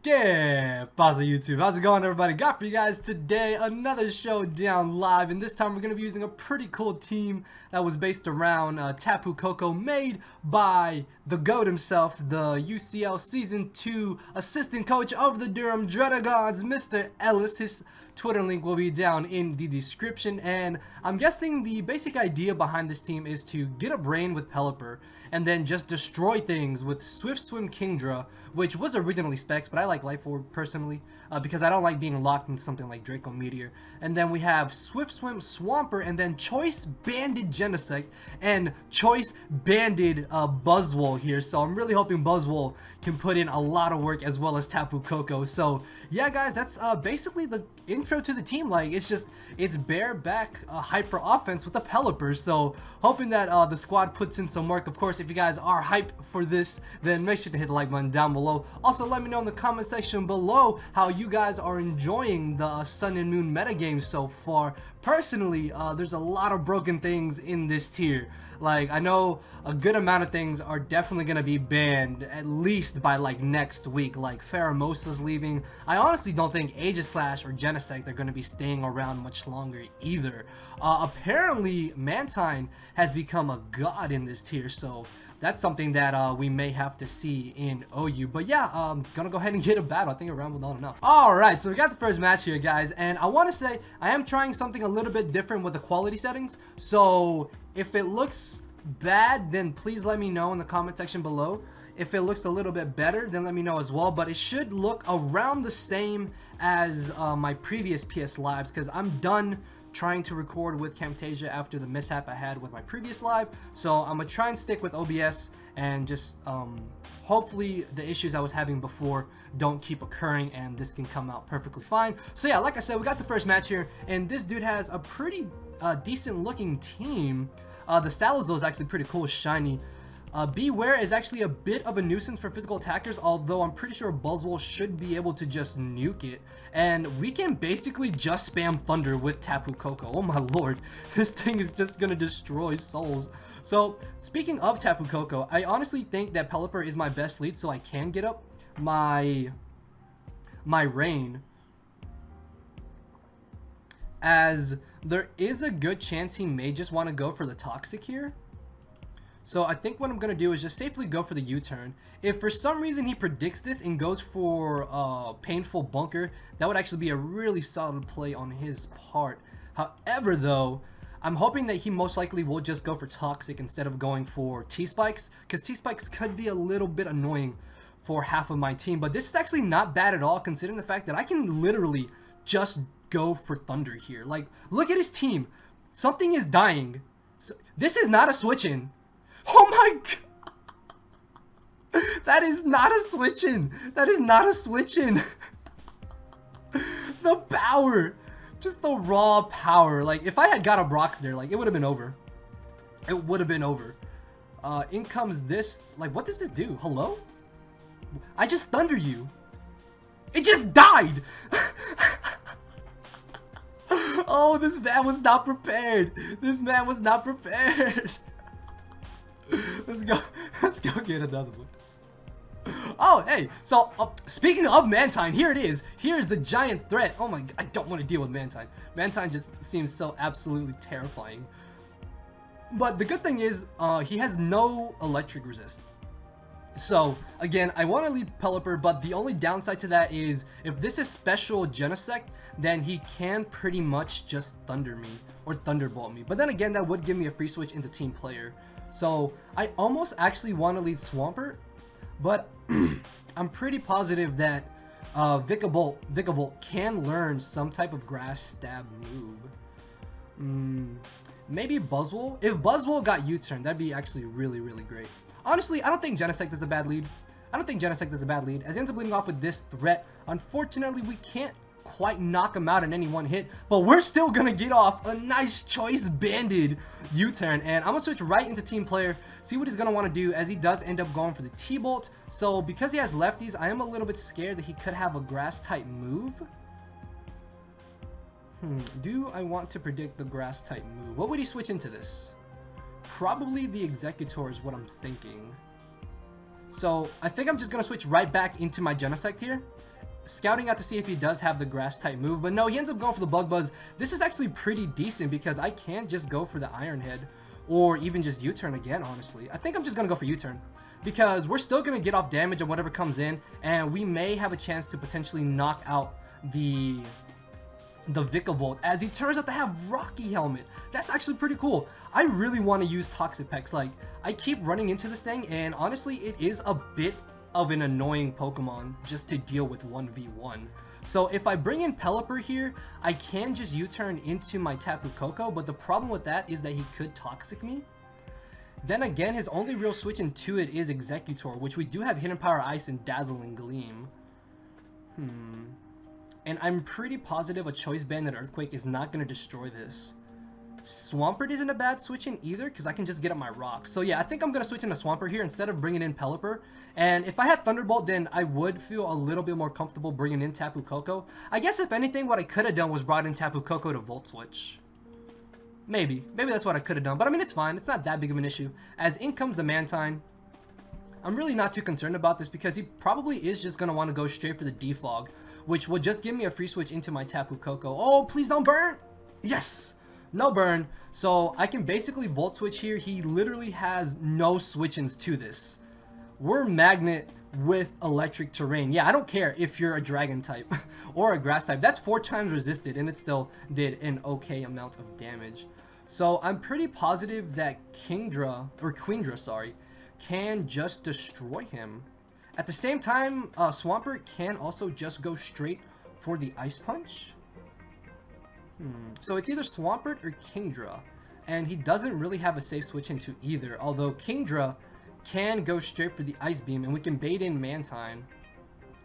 ¿Qué pasa, YouTube? How's it going, everybody? Got for you guys today another Showdown live, and this time we're going to be using a pretty cool team that was based around Tapu Koko, made by the GOAT himself, the UCL Season 2 assistant coach of the Durham Dragons, Mr. Ellis. His Twitter link will be down in the description, and I'm guessing the basic idea behind this team is to get up Rain with Pelipper and then just destroy things with Swift Swim Kingdra, which was originally specs, but I like Life Orb personally because I don't like being locked into something like Draco Meteor. And then we have Swift Swim Swampert, and then Choice Banded Genesect and Choice Banded Buzzwole here. So I'm really hoping Buzzwole can put in a lot of work, as well as Tapu Koko. So yeah, guys, that's basically the intro to the team. Like, it's bareback hyper offense with a Pelipper. So hoping that the squad puts in some work. Of course, if you guys are hyped for this, then make sure to hit the like button down below. Also, let me know in the comment section below how you guys are enjoying the Sun and Moon metagame so far. Personally, there's a lot of broken things in this tier. Like, I know a good amount of things are definitely going to be banned, at least by like next week. Like, Pheromosa's leaving. I honestly don't think Aegislash or Genesect are going to be staying around much longer either. Apparently, Mantine has become a god in this tier, so that's something that we may have to see in OU. But yeah, gonna go ahead and get a battle. I think a round was not enough. Alright, so we got the first match here, guys. And I want to say, I am trying something a little bit different with the quality settings. So if it looks bad, then please let me know in the comment section below. If it looks a little bit better, then let me know as well. But it should look around the same as my previous PS lives, because I'm done trying to record with Camtasia after the mishap I had with my previous live. So I'm gonna try and stick with OBS and just hopefully the issues I was having before don't keep occurring, and this can come out perfectly fine. So yeah, like I said, we got the first match here, and this dude has a pretty decent looking team. The Salazar is actually pretty cool, shiny. Beware is actually a bit of a nuisance for physical attackers, although I'm pretty sure Buzzwole should be able to just nuke it. And we can basically just spam Thunder with Tapu Koko. Oh my lord, this thing is just gonna destroy souls. So, speaking of Tapu Koko, I honestly think that Pelipper is my best lead, so I can get up my Rain, as there is a good chance he may just want to go for the Toxic here. So I think what I'm going to do is just safely go for the U-turn. If for some reason he predicts this and goes for Painful Bunker, that would actually be a really solid play on his part. However, though, I'm hoping that he most likely will just go for Toxic instead of going for T-Spikes, because T-Spikes could be a little bit annoying for half of my team. But this is actually not bad at all, considering the fact that I can literally just go for Thunder here. Like, look at his team. Something is dying. So, this is not a switch-in. Oh my god! That is not a switch-in! That is not a switch-in! The power! Just the raw power. Like, if I had got a Brox there, like, it would have been over. It would have been over. In comes this. Like, what does this do? Hello? I just Thunder you. It just died! Oh, this man was not prepared. This man was not prepared. Let's go get another one. Oh, hey, so speaking of Mantine, here it is. Here's the giant threat. Oh my god, I don't want to deal with Mantine. Mantine just seems so absolutely terrifying. But the good thing is, he has no electric resist. So, again, I want to leave Pelipper, but the only downside to that is, if this is special Genesect, then he can pretty much just Thunder me, or Thunderbolt me. But then again, that would give me a free switch into Team Player. So, I almost actually want to lead Swampert, but I'm pretty positive that Vikavolt can learn some type of Grass Stab move. Maybe Buzzwole? If Buzzwole got U-turn, that'd be actually really, really great. Honestly, I don't think Genesect is a bad lead. As he ends up leading off with this threat. Unfortunately, we can't quite knock him out in any one hit, but we're still gonna get off a nice Choice Banded U-turn, and I'm gonna switch right into Team Player, see what he's gonna want to do, as he does end up going for the T-Bolt. So because he has lefties, I am a little bit scared that he could have a grass type move. Do I want to predict the grass type move? What would he switch into this? Probably the Executor is what I'm thinking. So I think I'm just gonna switch right back into my Genesect here, scouting out to see if he does have the grass type move, but no, he ends up going for the Bug Buzz. This is actually pretty decent because I can just go for the Iron Head or even just U-turn again, honestly. I think I'm just gonna go for U-turn because we're still gonna get off damage on whatever comes in, and we may have a chance to potentially knock out the Vikavolt, as he turns out to have Rocky Helmet. That's actually pretty cool. I really want to use Toxapex. Like, I keep running into this thing, and honestly, it is a bit of an annoying Pokemon just to deal with 1v1. So if I bring in Pelipper here, I can just U-turn into my Tapu Koko, but the problem with that is that he could Toxic me. Then again, his only real switch into it is Executor, which we do have Hidden Power Ice and Dazzling Gleam. And I'm pretty positive a Choice Banded Earthquake is not going to destroy this. Swampert isn't a bad switch in either because I can just get up my rocks. So yeah, I think I'm going to switch into Swampert here instead of bringing in Pelipper. And if I had Thunderbolt, then I would feel a little bit more comfortable bringing in Tapu Koko. I guess if anything, what I could have done was brought in Tapu Koko to Volt Switch. Maybe that's what I could have done. But I mean, it's fine. It's not that big of an issue. As in comes the Mantine. I'm really not too concerned about this because he probably is just going to want to go straight for the Defog, which would just give me a free switch into my Tapu Koko. Oh, please don't burn! Yes! No burn. So I can basically Volt Switch here. He literally has no switch-ins to this. We're Magnet with Electric Terrain. Yeah, I don't care if you're a Dragon type or a Grass type. That's 4 times resisted, and it still did an okay amount of damage. So I'm pretty positive that Queendra, sorry, can just destroy him. At the same time, Swampert can also just go straight for the Ice Punch. So it's either Swampert or Kingdra, and he doesn't really have a safe switch into either, although Kingdra can go straight for the Ice Beam, and we can bait in Mantine.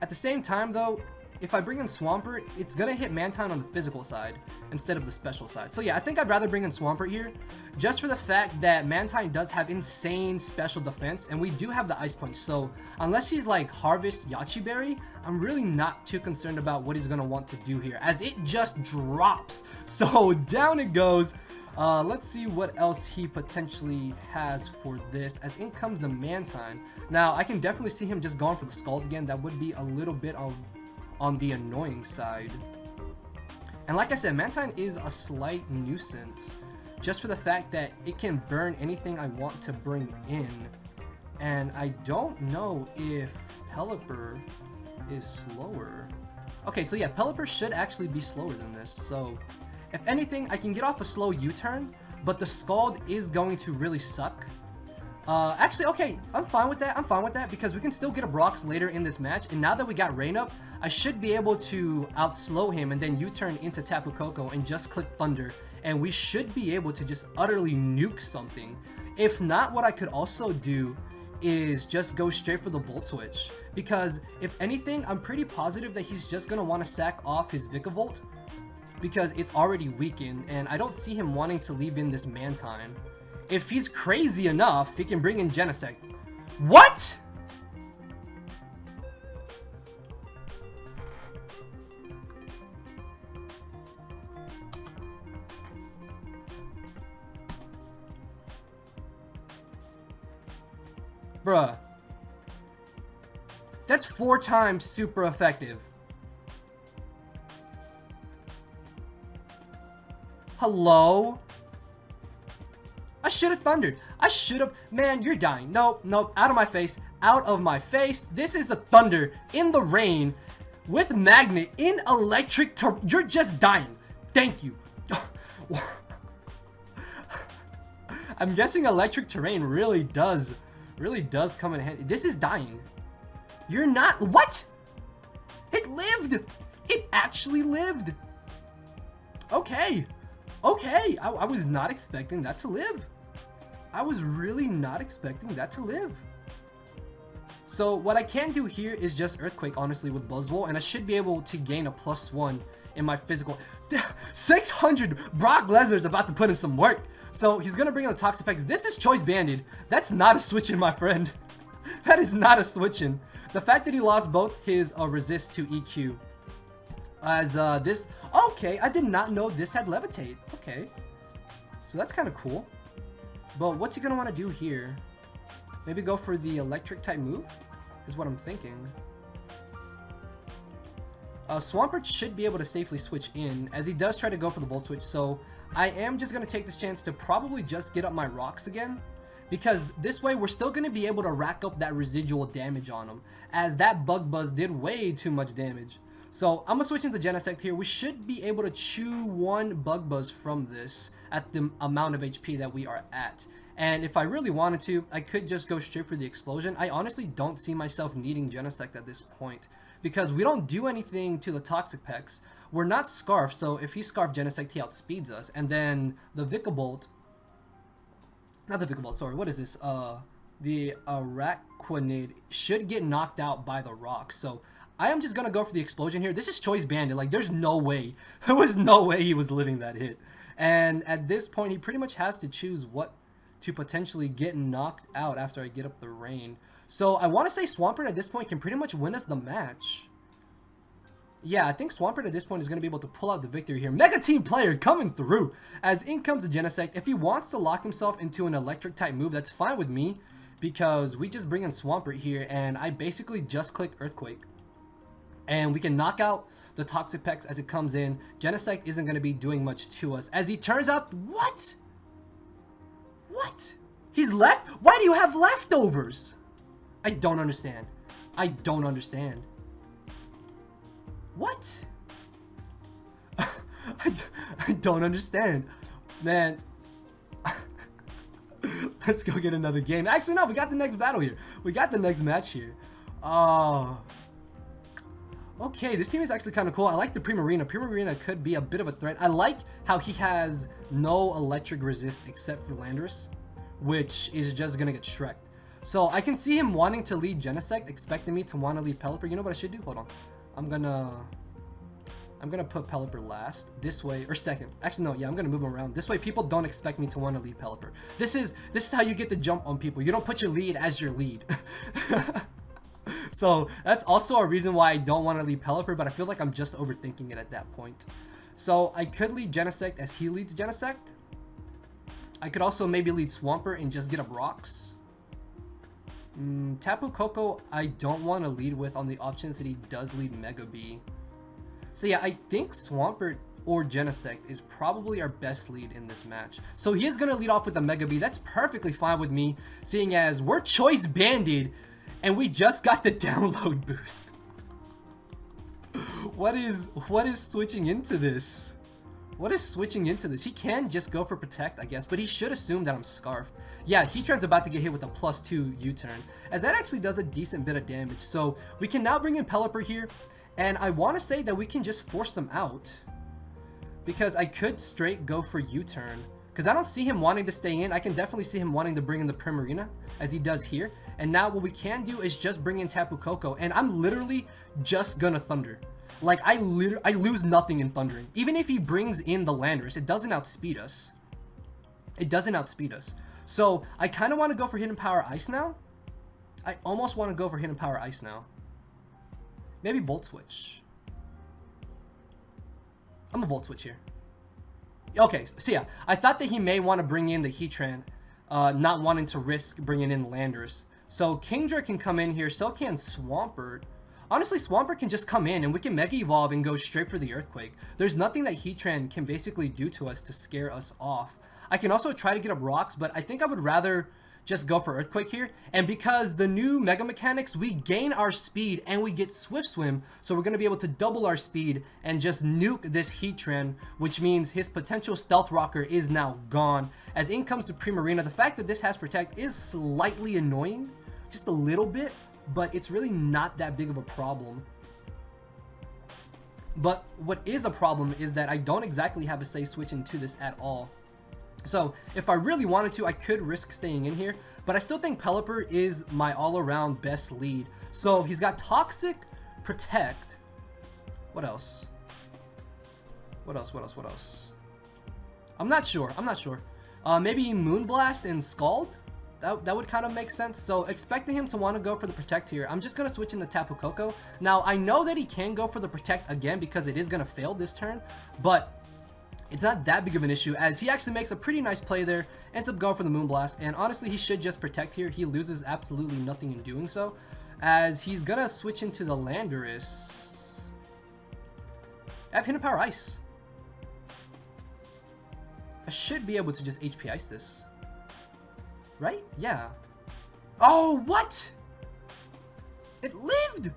At the same time, though, if I bring in Swampert, it's going to hit Mantine on the physical side instead of the special side. So yeah, I think I'd rather bring in Swampert here, just for the fact that Mantine does have insane special defense, and we do have the Ice Punch. So unless he's like Harvest Yachi Berry, I'm really not too concerned about what he's going to want to do here, as it just drops. So down it goes. Let's see what else he potentially has for this, as in comes the Mantine. Now, I can definitely see him just going for the Scald again. That would be a little bit on the annoying side. And like I said, Mantine is a slight nuisance, just for the fact that it can burn anything I want to bring in. And I don't know if Pelipper is slower. Okay, so yeah, Pelipper should actually be slower than this. So if anything, I can get off a slow U-turn, but the Scald is going to really suck. Actually, okay, I'm fine with that. I'm fine with that because we can still get a Brox later in this match. And now that we got Rain up, I should be able to out-slow him and then U-turn into Tapu Koko and just click Thunder. And we should be able to just utterly nuke something. If not, what I could also do is just go straight for the Volt Switch. Because if anything, I'm pretty positive that he's just going to want to sack off his Vikavolt, because it's already weakened, and I don't see him wanting to leave in this Mantine. If he's crazy enough, he can bring in Genesect. What? Bruh. That's 4 times super effective. Hello? I should have thundered. I should have. Man, you're dying. Nope, nope. Out of my face. Out of my face. This is a thunder in the rain with Magnet in electric. You're just dying. Thank you. I'm guessing electric terrain really does come in handy. This is dying. You're not. What? It lived. It actually lived. Okay. Okay, I was not expecting that to live. I was really not expecting that to live. So what I can do here is just Earthquake, honestly, with Buzzwole, and I should be able to gain a +1 in my physical. 600! Brock Lesnar's about to put in some work. So he's going to bring in the Toxapex. This is Choice Banded. That's not a switch-in, my friend. That is not a switch-in. The fact that he lost both his resist to EQ. As this, okay, I did not know this had Levitate. Okay, so that's kind of cool. But what's he gonna want to do here? Maybe go for the electric type move, is what I'm thinking. Swampert should be able to safely switch in, as he does try to go for the Volt Switch, so I am just going to take this chance to probably just get up my rocks again, because this way we're still going to be able to rack up that residual damage on him, as that Bug Buzz did way too much damage. So I'm going to switch into Genesect here. We should be able to chew one Bug Buzz from this at the amount of HP that we are at. And if I really wanted to, I could just go straight for the Explosion. I honestly don't see myself needing Genesect at this point, because we don't do anything to the Toxic Pex. We're not Scarf, so if he Scarf Genesect, he outspeeds us. And then the Vikavolt, not the Vikavolt, sorry, what is this? The Araquanid should get knocked out by the rocks. So I am just going to go for the Explosion here. This is Choice Bandit. Like, there's no way. There was no way he was living that hit. And at this point, he pretty much has to choose what to potentially get knocked out after I get up the Rain. So I want to say Swampert at this point can pretty much win us the match. Yeah, I think Swampert at this point is going to be able to pull out the victory here. Mega Team player coming through. As in comes the Genesect. If he wants to lock himself into an electric type move, that's fine with me, because we just bring in Swampert here and I basically just click Earthquake. And we can knock out the Toxic Pex as it comes in. Genesect isn't going to be doing much to us. As he turns out, what? What? He's left? Why do you have leftovers? I don't understand. I don't understand. What? I don't understand. Man. Let's go get another game. Actually, no, we got the next battle here. We got the next match here. Oh. Okay, this team is actually kind of cool. I like the Primarina. Primarina could be a bit of a threat. I like how he has no electric resist except for Landorus, which is just going to get Shrek'd. So I can see him wanting to lead Genesect, expecting me to want to lead Pelipper. You know what I should do? Hold on. I'm gonna put Pelipper last. This way, or second. Actually, no, yeah, I'm gonna move him around. This way people don't expect me to want to lead Pelipper. This is how you get the jump on people. You don't put your lead as your lead. So that's also a reason why I don't want to lead Pelipper, but I feel like I'm just overthinking it at that point. So I could lead Genesect as he leads Genesect. I could also maybe lead Swampert and just get up rocks. Tapu Koko I don't want to lead with on the off chance that he does lead Mega B. So yeah, I think Swampert or Genesect is probably our best lead in this match. So he is going to lead off with the Mega B. That's perfectly fine with me, seeing as we're Choice Banded and we just got the download boost. What is switching into this? What is switching into this? He can just go for Protect, I guess, but he should assume that I'm Scarfed. Yeah, Heatran's about to get hit with a +2 U-turn, as that actually does a decent bit of damage. So we can now bring in Pelipper here, and I want to say that we can just force them out, because I could straight go for U-turn, because I don't see him wanting to stay in. I can definitely see him wanting to bring in the Primarina, as he does here. And now what we can do is just bring in Tapu Koko, and I'm literally just gonna Thunder. Like, I lose nothing in Thundering. Even if he brings in the Landorus, it doesn't outspeed us. It doesn't outspeed us. So, I kind of want to go for Hidden Power Ice now. I almost want to go for Hidden Power Ice now. Maybe Volt Switch. I'm gonna Volt Switch here. Okay, so yeah. I thought that he may want to bring in the Heatran, not wanting to risk bringing in Landorus. So, Kingdra can come in here, so can Swampert. Honestly, Swampert can just come in and we can Mega Evolve and go straight for the Earthquake. There's nothing that Heatran can basically do to us to scare us off. I can also try to get up rocks, but I think I would rather just go for Earthquake here. And because the new Mega Mechanics, we gain our speed and we get Swift Swim, so we're going to be able to double our speed and just nuke this Heatran, which means his potential Stealth Rocker is now gone. As in comes the Primarina, the fact that this has Protect is slightly annoying, just a little bit. But it's really not that big of a problem. But what is a problem is that I don't exactly have a safe switch into this at all. So if I really wanted to, I could risk staying in here. But I still think Pelipper is my all-around best lead. So he's got Toxic, Protect. What else? What else? I'm not sure. Maybe Moonblast and Scald? That would kind of make sense. So expecting him to want to go for the Protect here, I'm just going to switch into Tapu Koko. Now, I know that he can go for the Protect again because it is going to fail this turn, but it's not that big of an issue as he actually makes a pretty nice play there, ends up going for the Moonblast, and honestly, he should just Protect here. He loses absolutely nothing in doing so, as he's going to switch into the Landorus. I have Hidden Power Ice. I should be able to just HP Ice this. Right? Yeah. Oh, what? It lived!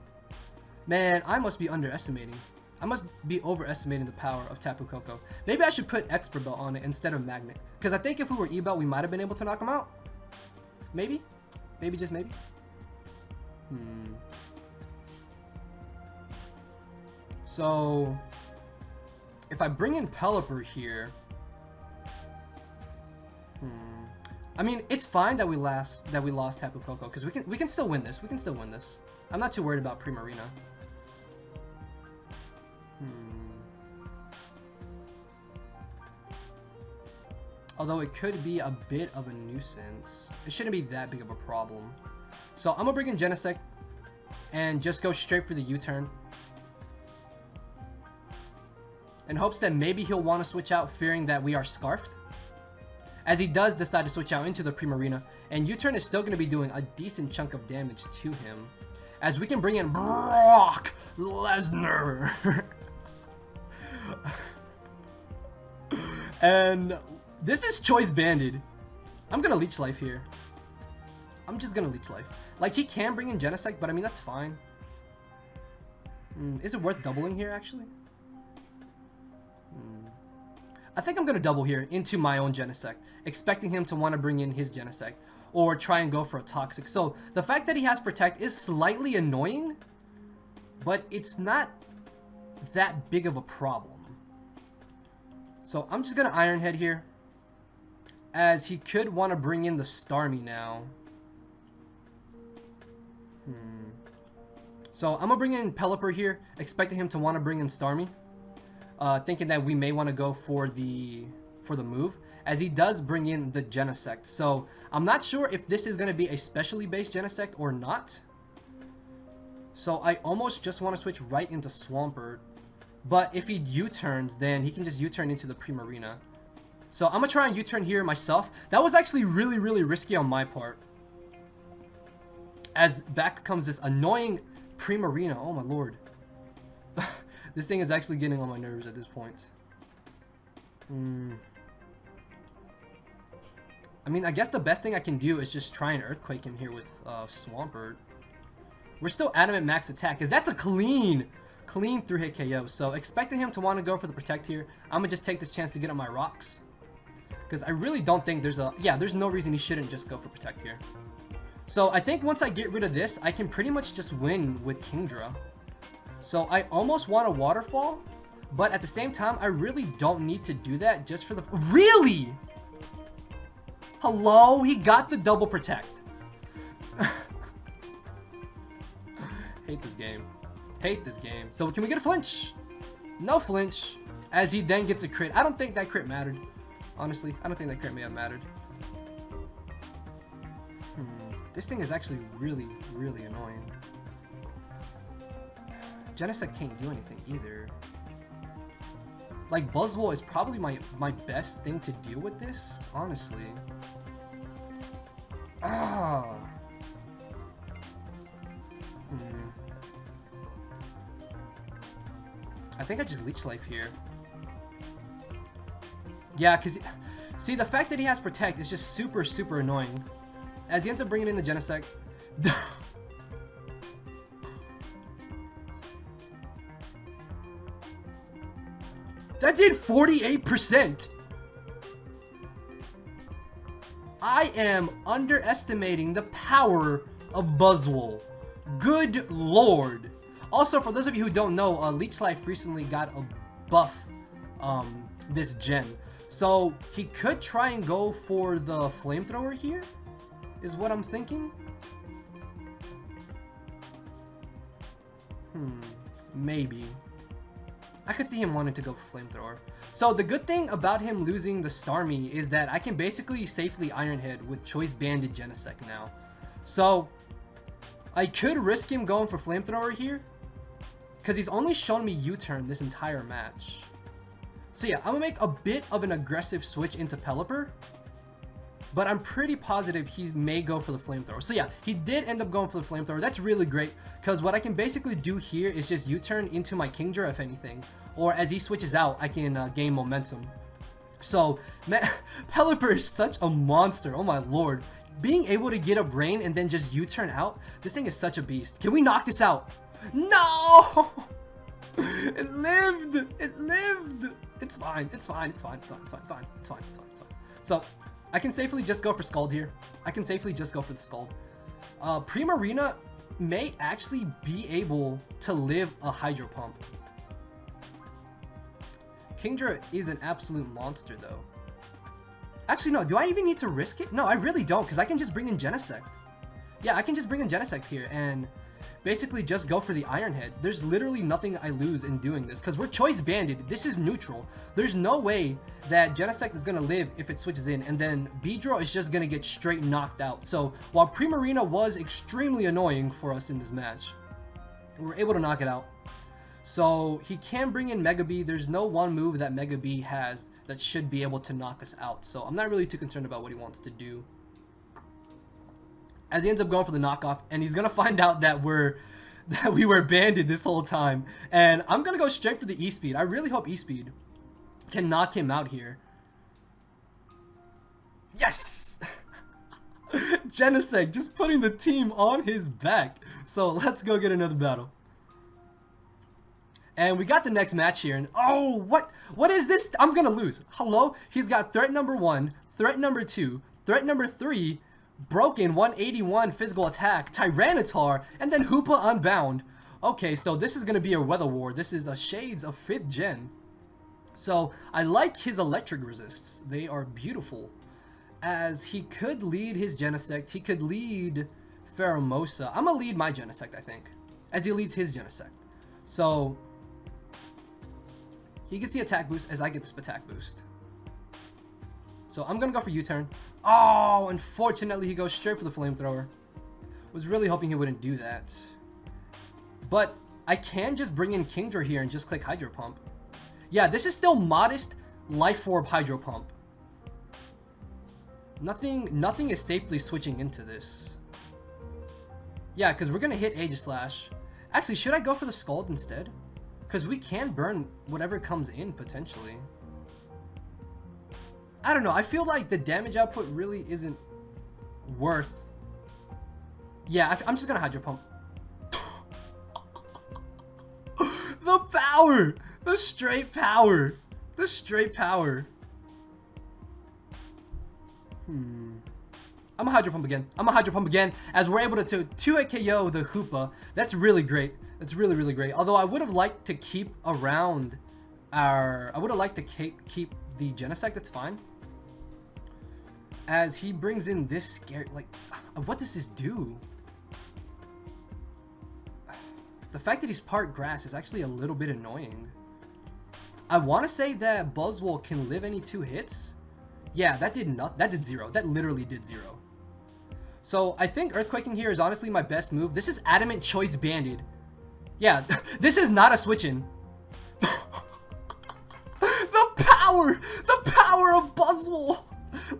Man, I must be underestimating. I must be overestimating the power of Tapu Koko. Maybe I should put Expert Belt on it instead of Magnet. Because I think if we were E-Belt, we might have been able to knock him out. Maybe? Maybe, just maybe? So, if I bring in Pelipper here... I mean, it's fine that we lost Tapu Koko, because we can still win this. We can still win this. I'm not too worried about Primarina. Although it could be a bit of a nuisance. It shouldn't be that big of a problem. So I'm gonna bring in Genesect and just go straight for the U-turn. In hopes that maybe he'll want to switch out, fearing that we are scarfed. As he does decide to switch out into the Primarina, and U-turn is still going to be doing a decent chunk of damage to him. As we can bring in Brock Lesnar. And this is Choice Banded. I'm going to Leech Life here. I'm just going to Leech Life. Like, he can bring in Genesect, but I mean, that's fine. Is it worth doubling here, actually? I think I'm going to double here into my own Genesect, expecting him to want to bring in his Genesect, or try and go for a Toxic. So, the fact that he has Protect is slightly annoying, but it's not that big of a problem. So, I'm just going to Iron Head here, as he could want to bring in the Starmie now. So, I'm going to bring in Pelipper here, expecting him to want to bring in Starmie. Thinking that we may want to go for the move, as he does bring in the Genesect. So I'm not sure if this is going to be a specially based Genesect or not. So I almost just want to switch right into Swampert. But if he U-turns, then he can just U-turn into the Primarina. So I'm going to try and U-turn here myself. That was actually really, really risky on my part. As back comes this annoying Primarina. Oh my lord. This thing is actually getting on my nerves at this point. I mean, I guess the best thing I can do is just try and Earthquake him here with Swampert. We're still Adamant Max Attack, because that's a clean 3-hit KO. So expecting him to want to go for the Protect here, I'm going to just take this chance to get on my rocks. Because I really don't think there's no reason he shouldn't just go for Protect here. So I think once I get rid of this, I can pretty much just win with Kingdra. So I almost want a Waterfall, but at the same time, I really don't need to do that just for the... Really? Hello? He got the double Protect. Hate this game. Hate this game. So can we get a flinch? No flinch. As he then gets a crit. I don't think that crit mattered. Honestly, I don't think that crit may have mattered. This thing is actually really, really annoying. Genesect can't do anything either. Like, Buzzwole is probably my best thing to deal with this, honestly. I think I just Leech Life here. Yeah, because... See, the fact that he has Protect is just super, super annoying. As he ends up bringing in the Genesect... That did 48%! I am underestimating the power of Buzzwole. Good lord. Also, for those of you who don't know, Leech Life recently got a buff this gen. So he could try and go for the Flamethrower here, is what I'm thinking. Maybe. I could see him wanting to go for Flamethrower. So the good thing about him losing the Starmie is that I can basically safely Iron Head with Choice Banded Genesect now. So I could risk him going for Flamethrower here, because he's only shown me U-turn this entire match. So yeah, I'm going to make a bit of an aggressive switch into Pelipper, but I'm pretty positive he may go for the Flamethrower. So yeah, he did end up going for the Flamethrower. That's really great, because what I can basically do here is just U-turn into my Kingdra if anything, or as he switches out, I can gain momentum. So, Pelipper is such a monster. Oh my lord. Being able to get up Rain and then just U-turn out, this thing is such a beast. Can we knock this out? No! It lived! It lived! It's fine. It's fine. It's fine. It's fine. It's fine. It's fine. It's fine. It's fine. It's fine. So, I can safely just go for Scald here. I can safely just go for the Scald. Primarina may actually be able to live a Hydro Pump. Kingdra is an absolute monster, though. Actually, no. Do I even need to risk it? No, I really don't, because I can just bring in Genesect. Yeah, I can just bring in Genesect here and basically just go for the Iron Head. There's literally nothing I lose in doing this, because we're choice banded. This is neutral. There's no way that Genesect is going to live if it switches in, and then Beedrill is just going to get straight knocked out. So, while Primarina was extremely annoying for us in this match, we were able to knock it out. So, he can bring in Mega Bee. There's no one move that Mega Bee has that should be able to knock us out. So, I'm not really too concerned about what he wants to do. As he ends up going for the knockoff, and he's going to find out that we were banded this whole time. And I'm going to go straight for the E-Speed. I really hope E-Speed can knock him out here. Yes! Genesect just putting the team on his back. So, let's go get another battle. And we got the next match here, and oh, what is this? I'm gonna lose. Hello? He's got threat number 1, threat number 2, threat number 3, broken 181 physical attack, Tyranitar, and then Hoopa Unbound. Okay, so this is gonna be a weather war. This is a Shades of 5th gen. So I like his electric resists. They are beautiful. As he could lead his Genesect, he could lead Pheromosa. I'm gonna lead my Genesect, I think, as he leads his Genesect. So he gets the attack boost as I get the attack boost. So I'm going to go for U-turn. Oh, unfortunately, he goes straight for the flamethrower. Was really hoping he wouldn't do that. But I can just bring in Kingdra here and just click Hydro Pump. Yeah, this is still modest Life Orb Hydro Pump. Nothing is safely switching into this. Yeah, because we're going to hit Aegislash. Actually, should I go for the Scald instead? Because we can burn whatever comes in, potentially. I don't know. I feel like the damage output really isn't worth... Yeah, I'm just going to Hydro Pump. The power! The straight power! The straight power. I'm going to Hydro Pump again. I'm going to Hydro Pump again as we're able to 2-hit KO the Hoopa. That's really great. That's really, really great. Although I would have liked to keep around our... I would have liked to keep the Genesect. That's fine. As he brings in this scary... Like, what does this do? The fact that he's part grass is actually a little bit annoying. I want to say that Buzzwole can live any 2 hits. Yeah, that did nothing. That did 0. That literally did 0. So I think Earthquaking here is honestly my best move. This is Adamant Choice Banded. Yeah, this is not a switch-in. The power of Buzzwole.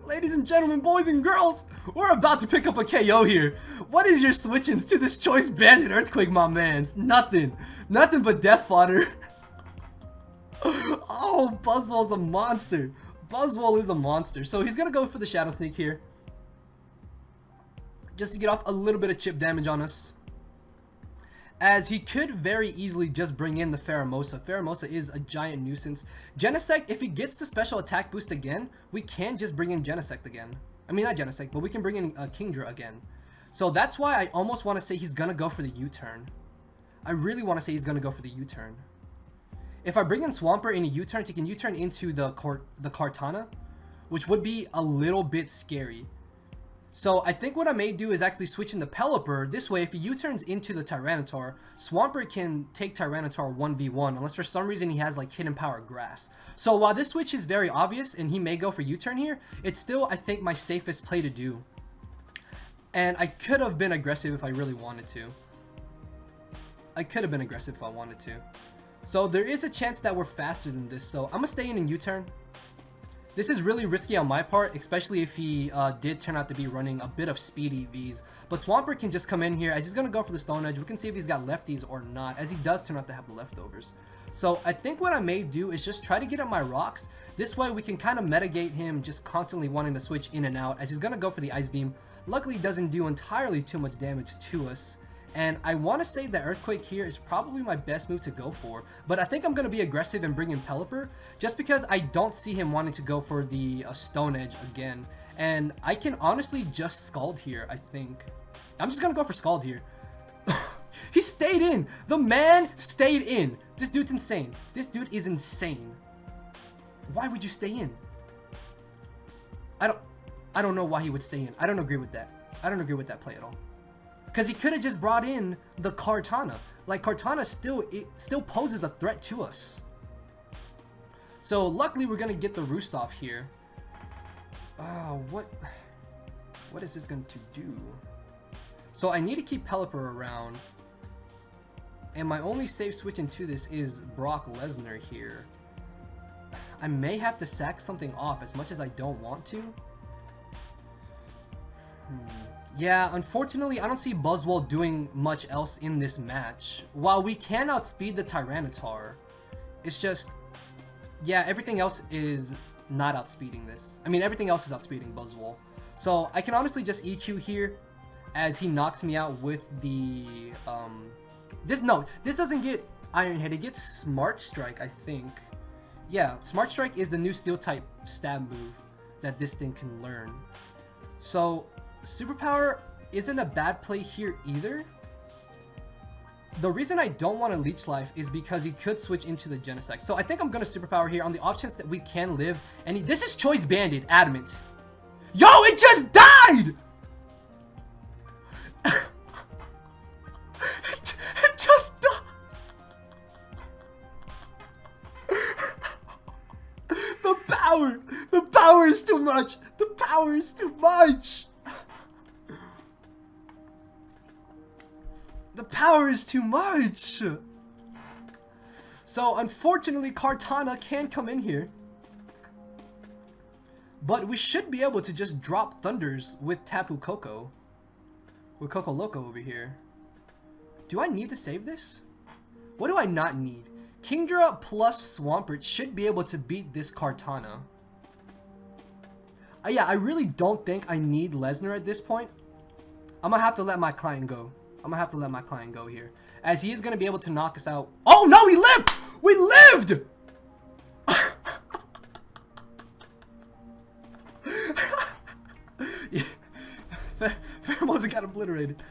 Ladies and gentlemen, boys and girls, we're about to pick up a KO here. What is your switch-ins to this Choice Banded Earthquake, my mans? Nothing but death fodder. Oh, Buzzwole's a monster. Buzzwole is a monster. So he's gonna go for the Shadow Sneak here, just to get off a little bit of chip damage on us. As he could very easily just bring in the Pheromosa. Pheromosa is a giant nuisance. Genesect, if he gets the special attack boost again, we can just bring in Genesect again. I mean, not Genesect, but we can bring in Kingdra again. So that's why I almost want to say he's going to go for the U-turn. I really want to say he's going to go for the U-turn. If I bring in Swampert in a U-turn, he can U-turn into the Kartana, which would be a little bit scary. So I think what I may do is actually switch in the Pelipper. This way, if he U-turns into the Tyranitar, Swampert can take Tyranitar 1v1, unless for some reason he has like Hidden Power Grass. So while this switch is very obvious, and he may go for U-turn here, it's still, I think, my safest play to do. And I could have been aggressive if I really wanted to. So there is a chance that we're faster than this, so I'm going to stay in U-turn. This is really risky on my part, especially if he did turn out to be running a bit of speed EVs. But Swampert can just come in here as he's going to go for the Stone Edge. We can see if he's got lefties or not, as he does turn out to have the leftovers. So I think what I may do is just try to get at my rocks. This way we can kind of mitigate him just constantly wanting to switch in and out, as he's going to go for the Ice Beam. Luckily, it doesn't do entirely too much damage to us. And I want to say that Earthquake here is probably my best move to go for. But I think I'm going to be aggressive and bring in Pelipper, just because I don't see him wanting to go for the Stone Edge again. And I can honestly just Scald here, I think. I'm just going to go for Scald here. He stayed in! The man stayed in! This dude's insane. This dude is insane. Why would you stay in? I don't know why he would stay in. I don't agree with that. I don't agree with that play at all. Because he could have just brought in the Kartana. Like, Kartana still poses a threat to us. So, luckily, we're going to get the Roost off here. What is this going to do? So, I need to keep Pelipper around. And my only safe switch into this is Brock Lesnar here. I may have to sack something off as much as I don't want to. Yeah, unfortunately, I don't see Buzzwole doing much else in this match. While we can outspeed the Tyranitar, it's just, yeah, everything else is not outspeeding this. I mean, everything else is outspeeding Buzzwole. So I can honestly just EQ here as he knocks me out with the, this doesn't get Iron Head, it gets Smart Strike, I think. Yeah, Smart Strike is the new Steel type stab move that this thing can learn. So, Superpower isn't a bad play here either. The reason I don't want to Leech Life is because he could switch into the Genesect. So I think I'm going to Superpower here on the off chance that we can live. And this is Choice Banded, Adamant. Yo, it just died! It just died! The power is too much! The power is too much! The power is too much! So, unfortunately, Kartana can come in here. But we should be able to just drop Thunders with Tapu Koko. With Coco Loco over here. Do I need to save this? What do I not need? Kingdra plus Swampert should be able to beat this Kartana. Yeah, I really don't think I need Lesnar at this point. I'm gonna have to let my client go. I'm gonna have to let my client go here, as he is gonna be able to knock us out. Oh no, we lived! We lived! Yeah. Pheromones got obliterated.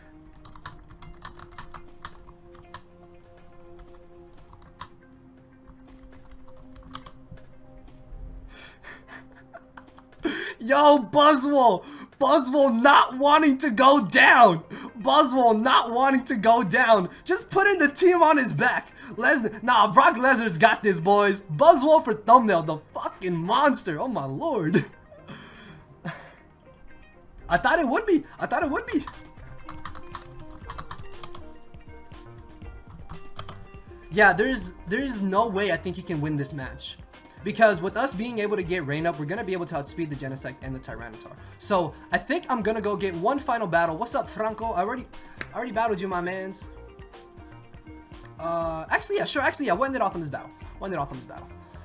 Yo, Buzzwole! Buzzwole not wanting to go down! Buzzwole not wanting to go down! Just putting the team on his back! Lesnar, nah, Brock Lesnar's got this, boys! Buzzwole for thumbnail, the fucking monster! Oh my lord! I thought it would be! I thought it would be! Yeah, there's no way I think he can win this match. Because with us being able to get Rain up, we're going to be able to outspeed the Genesect and the Tyranitar. So, I think I'm going to go get one final battle. What's up, Franco? I already battled you, my mans. Actually, yeah, sure. Actually, yeah, we'll end it off on this battle.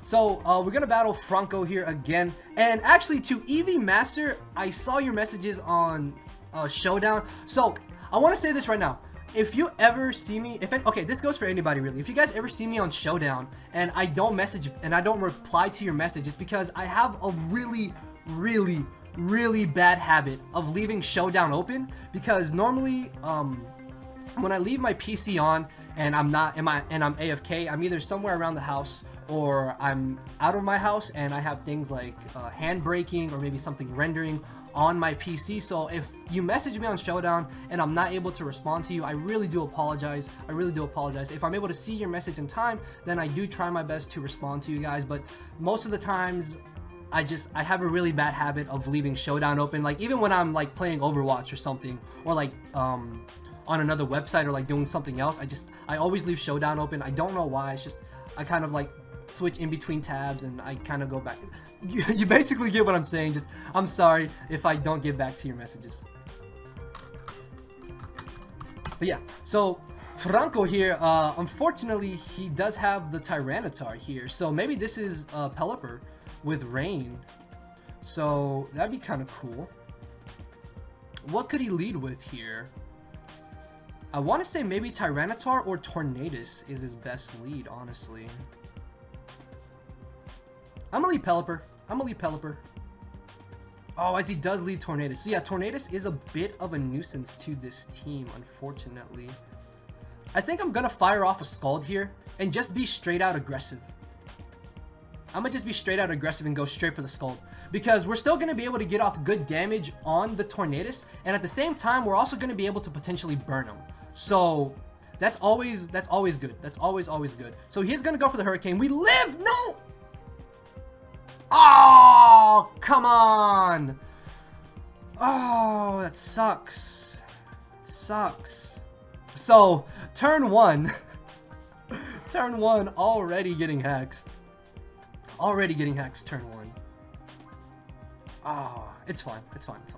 So, we're going to battle Franco here again. And actually, to EV Master, I saw your messages on Showdown. So, I want to say this right now. If you ever see me, okay, this goes for anybody really. If you guys ever see me on Showdown and I don't message and I don't reply to your message, it's because I have a really bad habit of leaving Showdown open. Because normally, when I leave my PC on and I'm AFK, I'm either somewhere around the house or I'm out of my house and I have things like hand braking or maybe something rendering on my PC. So if you message me on Showdown and I'm not able to respond to you, I really do apologize. If I'm able to see your message in time, then I do try my best to respond to you guys. But most of the times, I have a really bad habit of leaving Showdown open. Like even when I'm like playing Overwatch or something, or like on another website or like doing something else, I always leave Showdown open. I don't know why. It's just I kind of like switch in between tabs and I kind of go back. You basically get what I'm saying. Just, I'm sorry if I don't get back to your messages. But yeah, so Franco here, unfortunately, he does have the Tyranitar here. So maybe this is Pelipper with Rain. So that'd be kind of cool. What could he lead with here? I want to say maybe Tyranitar or Tornadus is his best lead, honestly. I'm gonna lead Pelipper. Oh, as he does lead Tornadus. So yeah, Tornadus is a bit of a nuisance to this team, unfortunately. I think I'm gonna fire off a Scald here and just be straight out aggressive. I'm gonna just be straight out aggressive and go straight for the Scald, because we're still gonna be able to get off good damage on the Tornadus, and at the same time, we're also gonna be able to potentially burn him. So that's always good. That's always good. So he's gonna go for the Hurricane. We live! No! Oh, come on! Oh, that sucks. It sucks. So turn one, turn one already getting hexed. Already getting hexed turn one. Oh, it's fine. It's fine. It's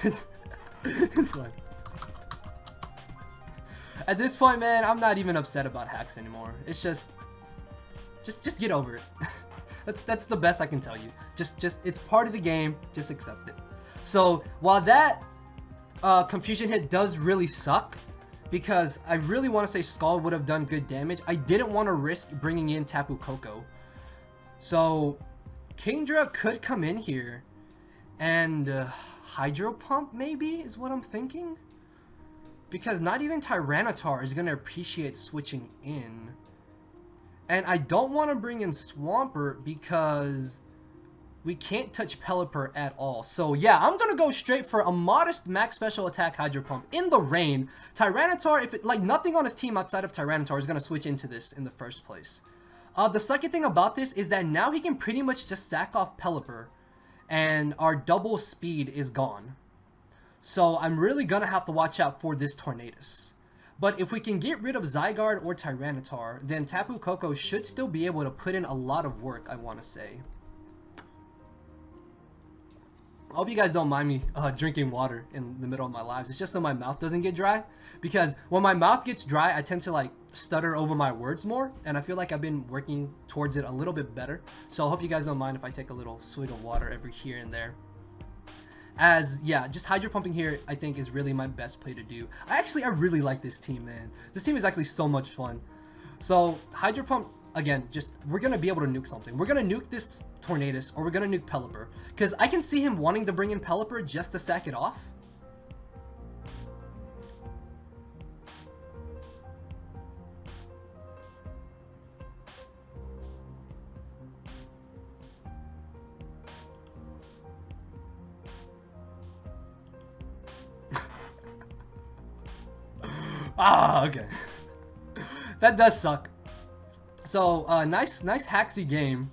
fine. It's fine. At this point, man, I'm not even upset about hacks anymore. It's just get over it. That's the best I can tell you. Just it's part of the game. Just accept it. So while that confusion hit does really suck, because I really want to say Scald would have done good damage, I didn't want to risk bringing in Tapu Koko. So Kingdra could come in here and Hydro Pump maybe is what I'm thinking, because not even Tyranitar is going to appreciate switching in. And I don't want to bring in Swampert because we can't touch Pelipper at all. So yeah, I'm going to go straight for a modest max special attack Hydro Pump in the rain. Tyranitar, if it, like, nothing on his team outside of Tyranitar is going to switch into this in the first place. The second thing about this is that now he can pretty much just sack off Pelipper and our double speed is gone. So I'm really going to have to watch out for this Tornadus. But if we can get rid of Zygarde or Tyranitar, then Tapu Koko should still be able to put in a lot of work, I want to say. I hope you guys don't mind me drinking water in the middle of my lives. It's just so my mouth doesn't get dry. Because when my mouth gets dry, I tend to like stutter over my words more. And I feel like I've been working towards it a little bit better. So I hope you guys don't mind if I take a little swig of water every here and there. As, yeah, just Hydro Pumping here, I think, is really my best play to do. I really like this team, man. This team is actually so much fun. So, Hydro Pump, again, just, we're going to be able to nuke something. We're going to nuke this Tornadus, or we're going to nuke Pelipper. Because I can see him wanting to bring in Pelipper just to sack it off. Ah, okay. That does suck. So, nice hacksy game.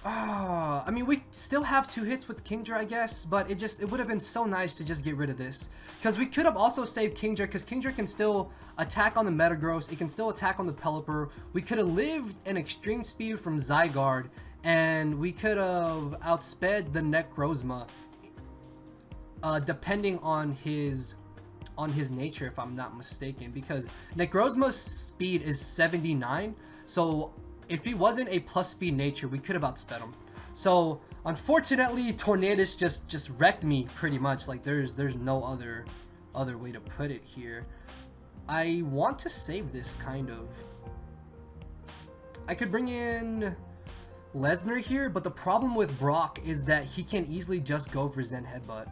I mean, we still have 2 hits with Kingdra, I guess, but it would have been so nice to just get rid of this. Because we could have also saved Kingdra, because Kingdra can still attack on the Metagross, it can still attack on the Pelipper. We could have lived an extreme speed from Zygarde, and we could have outsped the Necrozma, depending on his nature, if I'm not mistaken, because Necrozma's speed is 79, so if he wasn't a plus speed nature, we could have outsped him. So unfortunately, Tornadus just wrecked me pretty much. Like there's no other way to put it here. I want to save this kind of. I could bring in Lesnar here, but the problem with Brock is that he can easily just go for Zen Headbutt.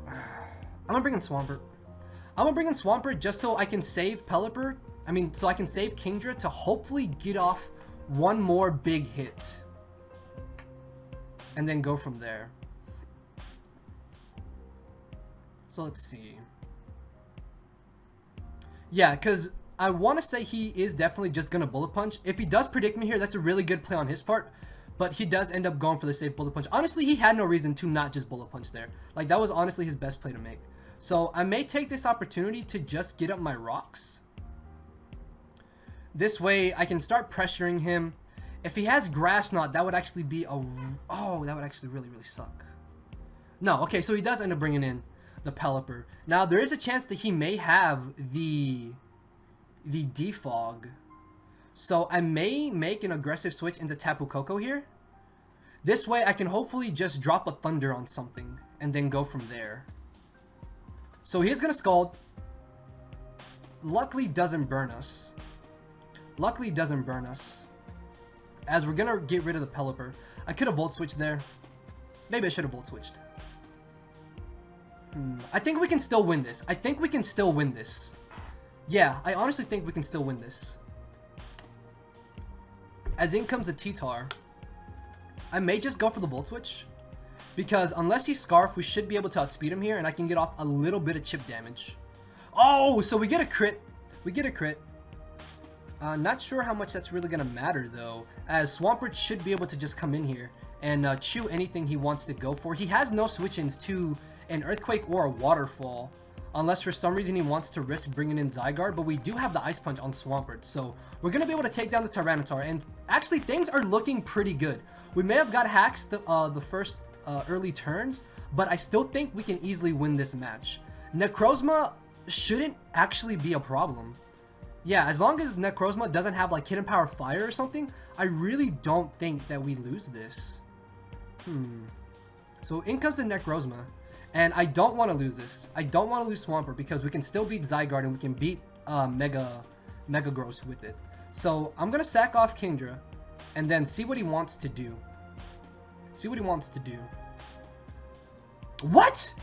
I'm gonna bring in Swampert. I'm gonna bring in Swampert just so I can save Pelipper. So I can save Kingdra to hopefully get off one more big hit. And then go from there. So let's see. Yeah, because I want to say he is definitely just gonna Bullet Punch. If he does predict me here, that's a really good play on his part. But he does end up going for the safe Bullet Punch. Honestly, he had no reason to not just Bullet Punch there. Like, that was honestly his best play to make. So, I may take this opportunity to just get up my rocks. This way I can start pressuring him. If he has Grass Knot, that would actually be a... Oh, that would actually really, really suck. No, okay, so he does end up bringing in the Pelipper. Now, there is a chance that he may have the Defog. So I may make an aggressive switch into Tapu Koko here. This way I can hopefully just drop a Thunder on something and then go from there. So he is going to Scald. Luckily doesn't burn us. Luckily doesn't burn us. As we're going to get rid of the Pelipper. I could have Volt Switched there. Maybe I should have Volt Switched. I think we can still win this. I think we can still win this. Yeah, I honestly think we can still win this. As in comes a T-Tar. I may just go for the Volt Switch. Because unless he's Scarf, we should be able to outspeed him here. And I can get off a little bit of chip damage. Oh, so we get a crit. We get a crit. Not sure how much that's really going to matter, though. As Swampert should be able to just come in here and chew anything he wants to go for. He has no switch-ins to an Earthquake or a Waterfall. Unless for some reason he wants to risk bringing in Zygarde. But we do have the Ice Punch on Swampert. So we're going to be able to take down the Tyranitar. And actually, things are looking pretty good. We may have got hacks the first early turns. But I still think we can easily win this match. Necrozma shouldn't actually be a problem. Yeah, as long as Necrozma doesn't have like Hidden Power Fire or something, I really don't think that we lose this. So in comes the Necrozma. And I don't want to lose this. I don't want to lose Swampert because we can still beat Zygarde and we can beat Mega Gross with it. So I'm going to sack off Kingdra and then see what he wants to do. See what he wants to do. What?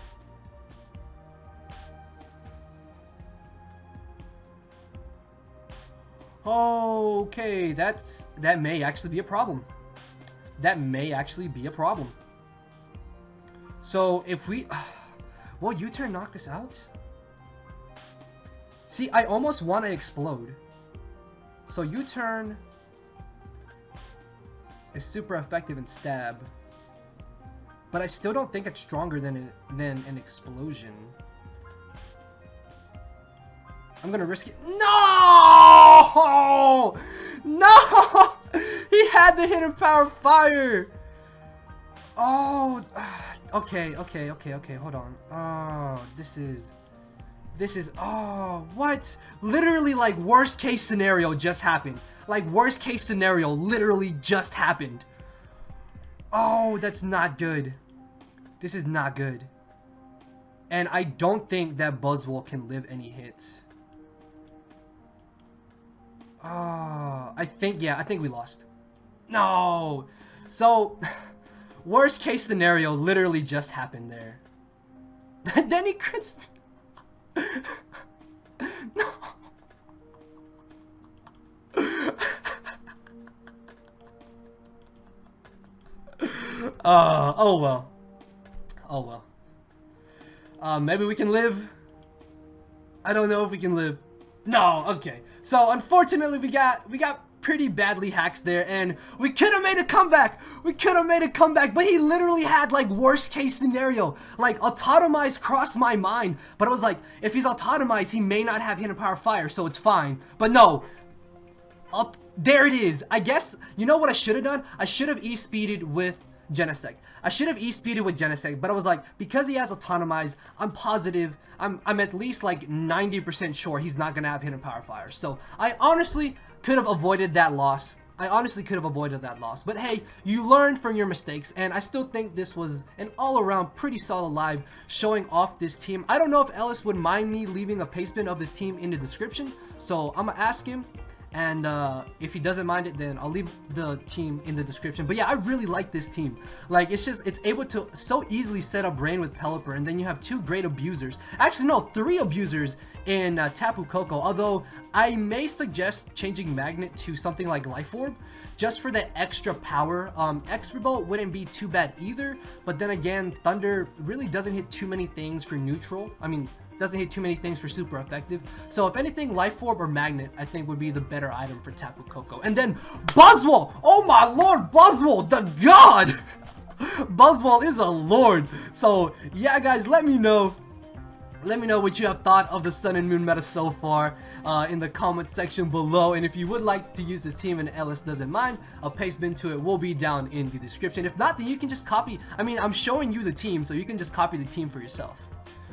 Okay, that may actually be a problem. That may actually be a problem. So if we... Will U-turn knock this out? See, I almost want to explode. So U-turn is super effective in stab. But I still don't think it's stronger than an explosion. I'm gonna risk it. No! No! He had the Hidden Power Fire! Oh, okay, hold on. Oh, this is, oh, what? Literally, like, worst case scenario just happened. Like, worst case scenario literally just happened. Oh, that's not good. This is not good. And I don't think that Buzzwole can live any hits. Oh, I think we lost. No. So, worst case scenario literally just happened there. Then he crits. No. Oh well. Oh well. Maybe we can live. I don't know if we can live. No, okay. So unfortunately we got pretty badly hacked there, and we could have made a comeback. But he literally had like worst case scenario. Like Autotomize crossed my mind, but I was like, if he's Autotomized, he may not have Hidden Power Fire, so it's fine. But no. There it is. I guess, you know what I should have done? I should have E-speeded with Genesect. But I was like, because he has Autotomized, I'm positive, I'm at least like 90% sure he's not gonna have Hidden Power Fire. So I honestly could have avoided that loss. But hey, you learn from your mistakes, and I still think this was an all-around pretty solid live showing off this team. I don't know if Ellis would mind me leaving a paste bin of this team in the description, so I'm gonna ask him. And if he doesn't mind it, then I'll leave the team in the description. But yeah, I really like this team. Like, it's able to so easily set up Rain with Pelipper, and then you have two great abusers. Actually, no, three abusers in Tapu Koko. Although, I may suggest changing Magnet to something like Life Orb, just for the extra power. Expert Bolt wouldn't be too bad either. But then again, Thunder really doesn't hit too many things for neutral. I mean, doesn't hit too many things for super effective. So if anything, Life Orb or Magnet I think would be the better item for Tapu Koko. And then Buzzwole! Oh my lord, Buzzwole, the god! Buzzwole is a lord. So yeah guys, let me know Let me know what you have thought of the Sun and Moon meta so far in the comment section below. And if you would like to use this team and Ellis doesn't mind, a paste bin to it will be down in the description. If not, then you can just copy. I mean, I'm showing you the team, so you can just copy the team for yourself.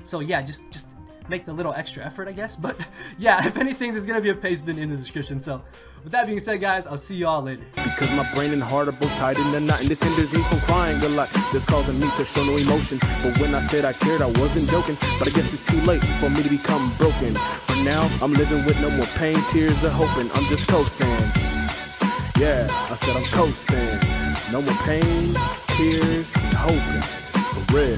So yeah, just make the little extra effort, I guess. But yeah, if anything, there's gonna be a paste bin in the description. So with that being said, guys, I'll see you all later. Because my brain and heart are both tied in the knot, and this hinders me from crying a lot. This causing me to show no emotion. But when I said I cared, I wasn't joking. But I guess it's too late for me to become broken. For now, I'm living with no more pain, tears, or hoping. I'm just coasting. Yeah, I said I'm coasting. No more pain, tears, and hoping. For real.